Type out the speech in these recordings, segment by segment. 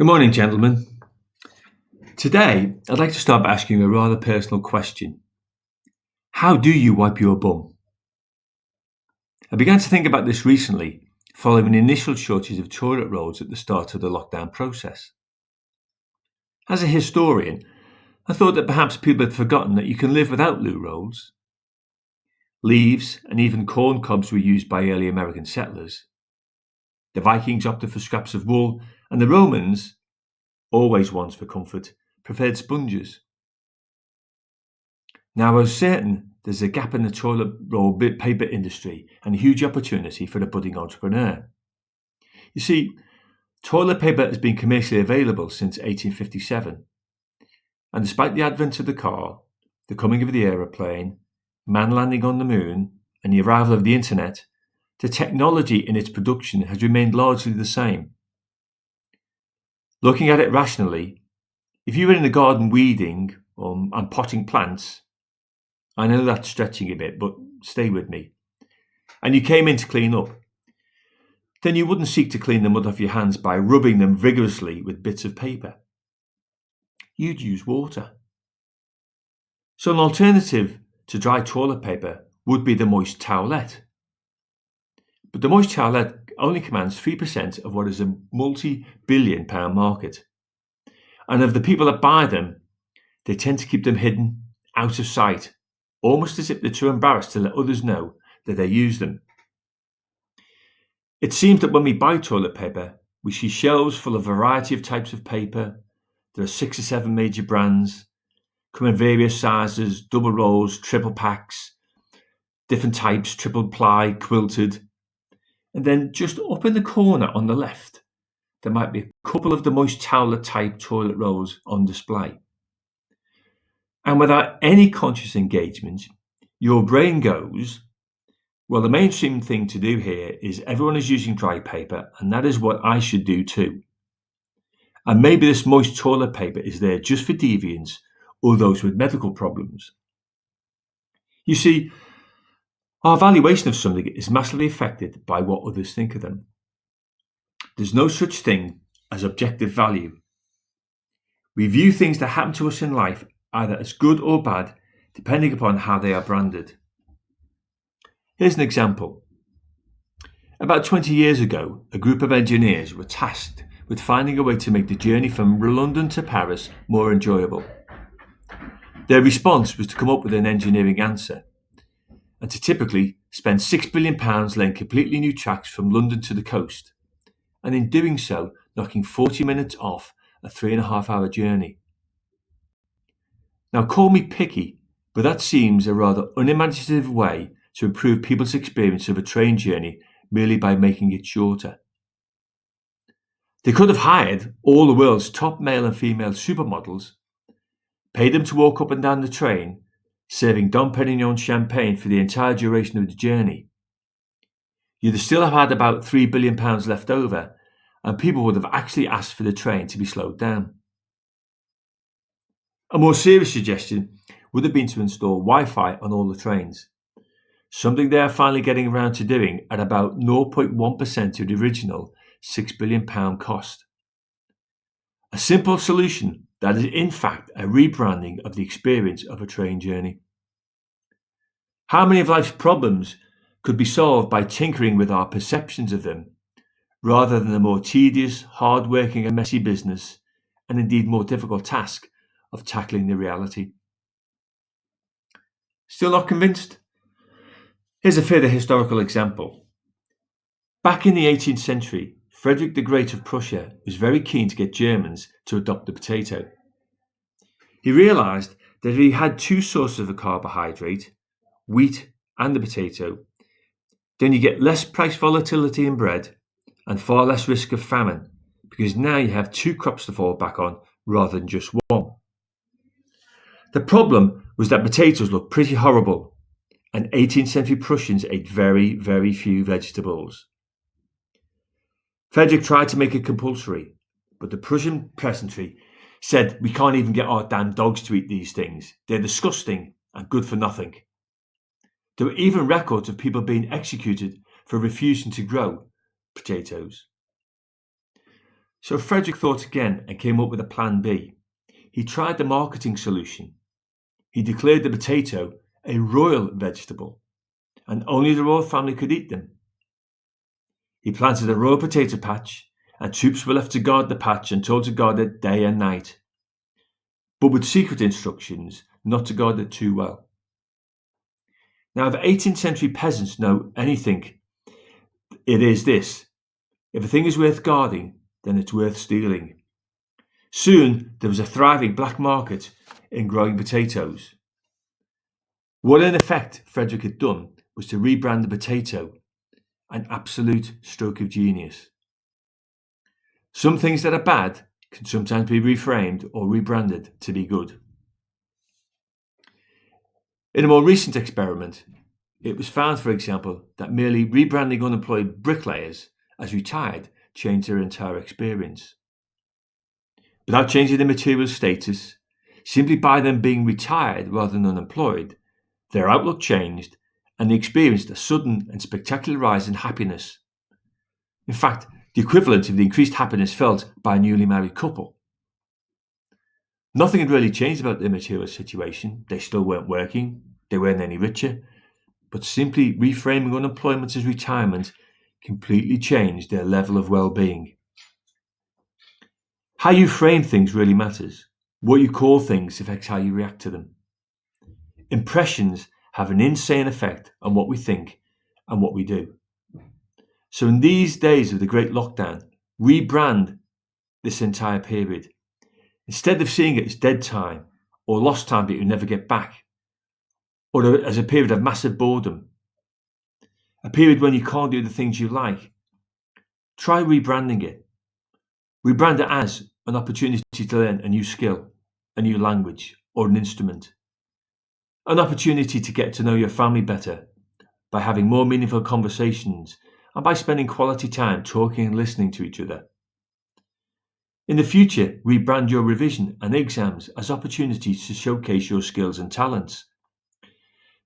Good morning, gentlemen. Today, I'd like to start by asking you a rather personal question. How do you wipe your bum? I began to think about this recently, following the initial shortage of toilet rolls at the start of the lockdown process. As a historian, I thought that perhaps people had forgotten that you can live without loo rolls. Leaves and even corn cobs were used by early American settlers. The Vikings opted for scraps of wool, and the Romans, always ones for comfort, preferred sponges. Now, I was certain there's a gap in the toilet roll paper industry and a huge opportunity for a budding entrepreneur. You see, toilet paper has been commercially available since 1857, and despite the advent of the car, the coming of the aeroplane, man landing on the moon, and the arrival of the internet, the technology in its production has remained largely the same. Looking at it rationally, if you were in the garden weeding and potting plants, I know that's stretching a bit, but stay with me, and you came in to clean up, then you wouldn't seek to clean the mud off your hands by rubbing them vigorously with bits of paper. You'd use water. So an alternative to dry toilet paper would be the moist towelette. But the moist towelette only commands 3% of what is a multi-billion pound market. And of the people that buy them, they tend to keep them hidden, out of sight, almost as if they're too embarrassed to let others know that they use them. It seems that when we buy toilet paper, we see shelves full of a variety of types of paper. There are 6 or 7 major brands, come in various sizes, double rolls, triple packs, different types, triple ply, quilted. And then just up in the corner on the left, there might be a couple of the moist towelette type toilet rolls on display. And without any conscious engagement, your brain goes, well, the mainstream thing to do here is everyone is using dry paper, and that is what I should do too. And maybe this moist toilet paper is there just for deviants or those with medical problems. You see, our valuation of something is massively affected by what others think of them. There's no such thing as objective value. We view things that happen to us in life either as good or bad, depending upon how they are branded. Here's an example. About 20 years ago, a group of engineers were tasked with finding a way to make the journey from London to Paris more enjoyable. Their response was to come up with an engineering answer, and to typically spend £6 billion laying completely new tracks from London to the coast, and in doing so, knocking 40 minutes off a 3.5-hour journey. Now, call me picky, but that seems a rather unimaginative way to improve people's experience of a train journey merely by making it shorter. They could have hired all the world's top male and female supermodels, paid them to walk up and down the train, serving Dom Perignon champagne for the entire duration of the journey. You'd still have had about £3 billion left over, and people would have actually asked for the train to be slowed down. A more serious suggestion would have been to install Wi-Fi on all the trains, something they are finally getting around to doing at about 0.1% of the original £6 billion cost. A simple solution that is in fact a rebranding of the experience of a train journey. How many of life's problems could be solved by tinkering with our perceptions of them, rather than the more tedious, hard-working and messy business, and indeed more difficult task of tackling the reality? Still not convinced? Here's a further historical example. Back in the 18th century, Frederick the Great of Prussia was very keen to get Germans to adopt the potato. He realised that if he had 2 sources of a carbohydrate, wheat and the potato, then you get less price volatility in bread and far less risk of famine, because now you have 2 crops to fall back on rather than just one. The problem was that potatoes looked pretty horrible, and 18th century Prussians ate very, very few vegetables. Frederick tried to make it compulsory, but the Prussian peasantry said, we can't even get our damn dogs to eat these things. They're disgusting and good for nothing. There were even records of people being executed for refusing to grow potatoes. So Frederick thought again and came up with a plan B. He tried the marketing solution. He declared the potato a royal vegetable, and only the royal family could eat them. He planted a royal potato patch, and troops were left to guard the patch and told to guard it day and night, but with secret instructions not to guard it too well. Now, if 18th century peasants know anything, it is this: if a thing is worth guarding, then it's worth stealing. Soon there was a thriving black market in growing potatoes. What in effect Frederick had done was to rebrand the potato, an absolute stroke of genius. Some things that are bad can sometimes be reframed or rebranded to be good. In a more recent experiment, it was found, for example, that merely rebranding unemployed bricklayers as retired changed their entire experience. Without changing their material status, simply by them being retired rather than unemployed, their outlook changed and they experienced a sudden and spectacular rise in happiness. In fact, the equivalent of the increased happiness felt by a newly married couple. Nothing had really changed about their material situation. They still weren't working, they weren't any richer, but simply reframing unemployment as retirement completely changed their level of well-being. How you frame things really matters. What you call things affects how you react to them. Impressions have an insane effect on what we think and what we do. So in these days of the great lockdown, rebrand this entire period. Instead of seeing it as dead time or lost time that you never get back, or as a period of massive boredom, a period when you can't do the things you like, try rebranding it. Rebrand it as an opportunity to learn a new skill, a new language, or an instrument. An opportunity to get to know your family better by having more meaningful conversations and by spending quality time talking and listening to each other. In the future, rebrand your revision and exams as opportunities to showcase your skills and talents.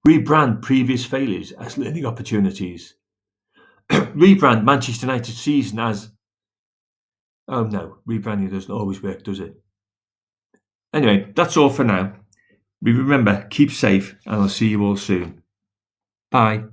Rebrand previous failures as learning opportunities. Rebrand Manchester United season as... Oh no, rebranding doesn't always work, does it? Anyway, that's all for now. Remember, keep safe and I'll see you all soon. Bye.